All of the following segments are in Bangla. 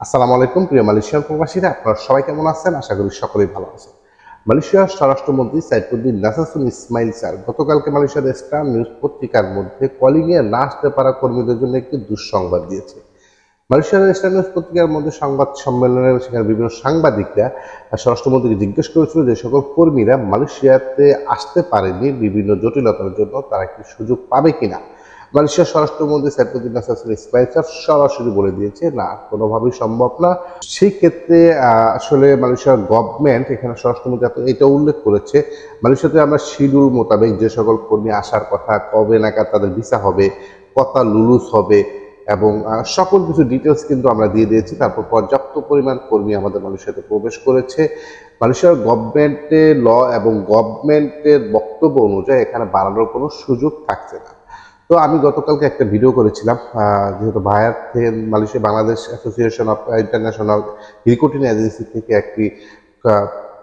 আসসালামু আলাইকুম প্রিয় মালয়েশিয়ান প্রবাসীরা, আপনারা সবাই কেমন আছেন? আশা করি সকলেই ভালো আছেন। মালয়েশিয়ার স্বরাষ্ট্রমন্ত্রী সাইফুদ্দিন নাসাসুল ইসমাইল স্যার গতকালকে মালয়েশিয়ার স্টার নিউজ পত্রিকার মধ্যে কলিংয়ে না আসতে পারা কর্মীদের জন্য একটি দুঃসংবাদ দিয়েছে। মালয়েশিয়ার স্টার নিউজ পত্রিকার মধ্যে সংবাদ সম্মেলনে সেখানে বিভিন্ন সাংবাদিকরা স্বরাষ্ট্রমন্ত্রীকে জিজ্ঞেস করেছিল যে সকল কর্মীরা মালয়েশিয়াতে আসতে পারেনি বিভিন্ন জটিলতার জন্য তারা কি সুযোগ পাবে কিনা। মালয়েশিয়ার স্বরাষ্ট্রমন্ত্রী সাইফুদ্দিন নাসাসুল ইসমাইল স্যার সরাসরি বলে দিয়েছে না, কোনোভাবেই সম্ভব না। সেই ক্ষেত্রে আসলে মালয়েশিয়ার গভর্নমেন্ট এখানে স্বরাষ্ট্রমন্ত্রী এটা উল্লেখ করেছে, মালয়েশিয়াতে আমরা শিডিউল মোতাবেক যে সকল কর্মী আসার কথা, কবে নাগাদ তাদের ভিসা হবে, কত লুলুস হবে এবং সকল কিছু ডিটেলস কিন্তু আমরা দিয়ে দিয়েছি। তারপর পর্যাপ্ত পরিমাণ কর্মী আমাদের মালয়েশিয়াতে প্রবেশ করেছে। মালয়েশিয়ার গভর্নমেন্টের ল এবং গভর্নমেন্টের বক্তব্য অনুযায়ী এখানে বাড়ানোর কোনো সুযোগ থাকছে না। তো আমি গতকালকে একটা ভিডিও করেছিলাম, যেহেতু ভায়ার থেকে Malaysia Bangladesh association of international recruiting agency থেকে একটি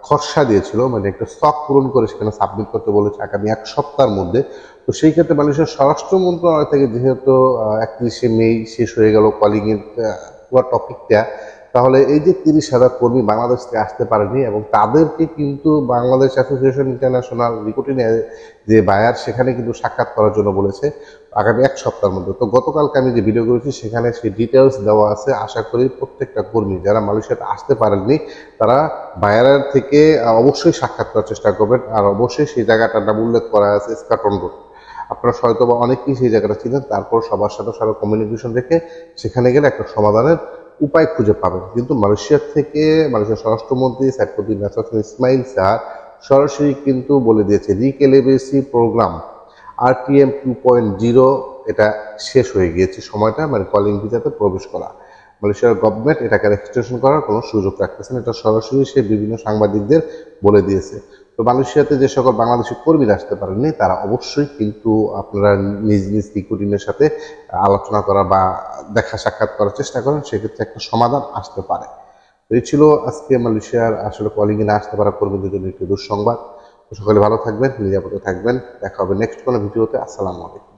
খসড়া দিয়েছিল, মানে একটা স্টক পূরণ করে সেখানে সাবমিট করতে বলেছে আগামী 1 সপ্তাহের মধ্যে। তো সেই ক্ষেত্রে মালয়েশিয়ার স্বরাষ্ট্র মন্ত্রণালয় থেকে যেহেতু 31শে মে শেষ হয়ে গেল কলিংয়ের পুরো টপিকটা, তাহলে এই যে 30,000 কর্মী বাংলাদেশ থেকে আসতে পারেনি এবং তাদেরকে কিন্তু বাংলাদেশ অ্যাসোসিয়েশন ইন্টারন্যাশনাল রিক্রুটিং যে বায়ার সেখানে কিন্তু সাক্ষাৎ করার জন্য বলেছে আগামী 1 সপ্তাহের মধ্যে। তো গতকালকে আমি যে ভিডিও করেছি সেখানে সেই ডিটেলস দেওয়া আছে। আশা করি প্রত্যেকটা কর্মী যারা মালয়েশিয়াতে আসতে পারেননি তারা বায়ারের থেকে অবশ্যই সাক্ষাৎ করার চেষ্টা করবেন। আর অবশ্যই সেই জায়গাটার নাম উল্লেখ করা আছে স্কাটন রোড। আপনারা হয়তো বা অনেকেই সেই জায়গাটা ছিলেন, তারপর সবার সাথে সবার কমিউনিকেশন রেখে সেখানে গেলে একটা সমাধানের উপায় খুঁজে পাবেন। কিন্তু মালয়েশিয়ার থেকে মালয়েশিয়ার স্বরাষ্ট্রমন্ত্রী সাইফুদ্দিন নাসাসুল ইসমাইল স্যার সরাসরি কিন্তু বলে দিয়েছে রিক্যালিব্রেশন প্রোগ্রাম RTM 2.0 এটা শেষ হয়ে গিয়েছে সময়টা, মানে কলিং ভিসাতে প্রবেশ করা। মালয়েশিয়ার গভর্নমেন্ট এটাকে এক্সটেনশন করার কোনো সুযোগ রাখতেছেন, এটা সরাসরি সে বিভিন্ন সাংবাদিকদের বলে দিয়েছে। তো মালয়েশিয়াতে যে সকল বাংলাদেশি কর্মীরা আসতে পারেননি তারা অবশ্যই কিন্তু আপনারা নিজ নিজ রিক্রুটিংয়ের সাথে আলোচনা করা বা দেখা সাক্ষাৎ করার চেষ্টা করেন, সেক্ষেত্রে একটা সমাধান আসতে পারে। তো এই ছিল আজকে মালয়েশিয়ার আসলে কলিংয়ে না আসতে পারা কর্মীদের জন্য একটি দুঃসংবাদ। সকলে ভালো থাকবেন, নিরাপদে থাকবেন। দেখা হবে নেক্সট কোনো ভিডিওতে। আসসালামু আলাইকুম।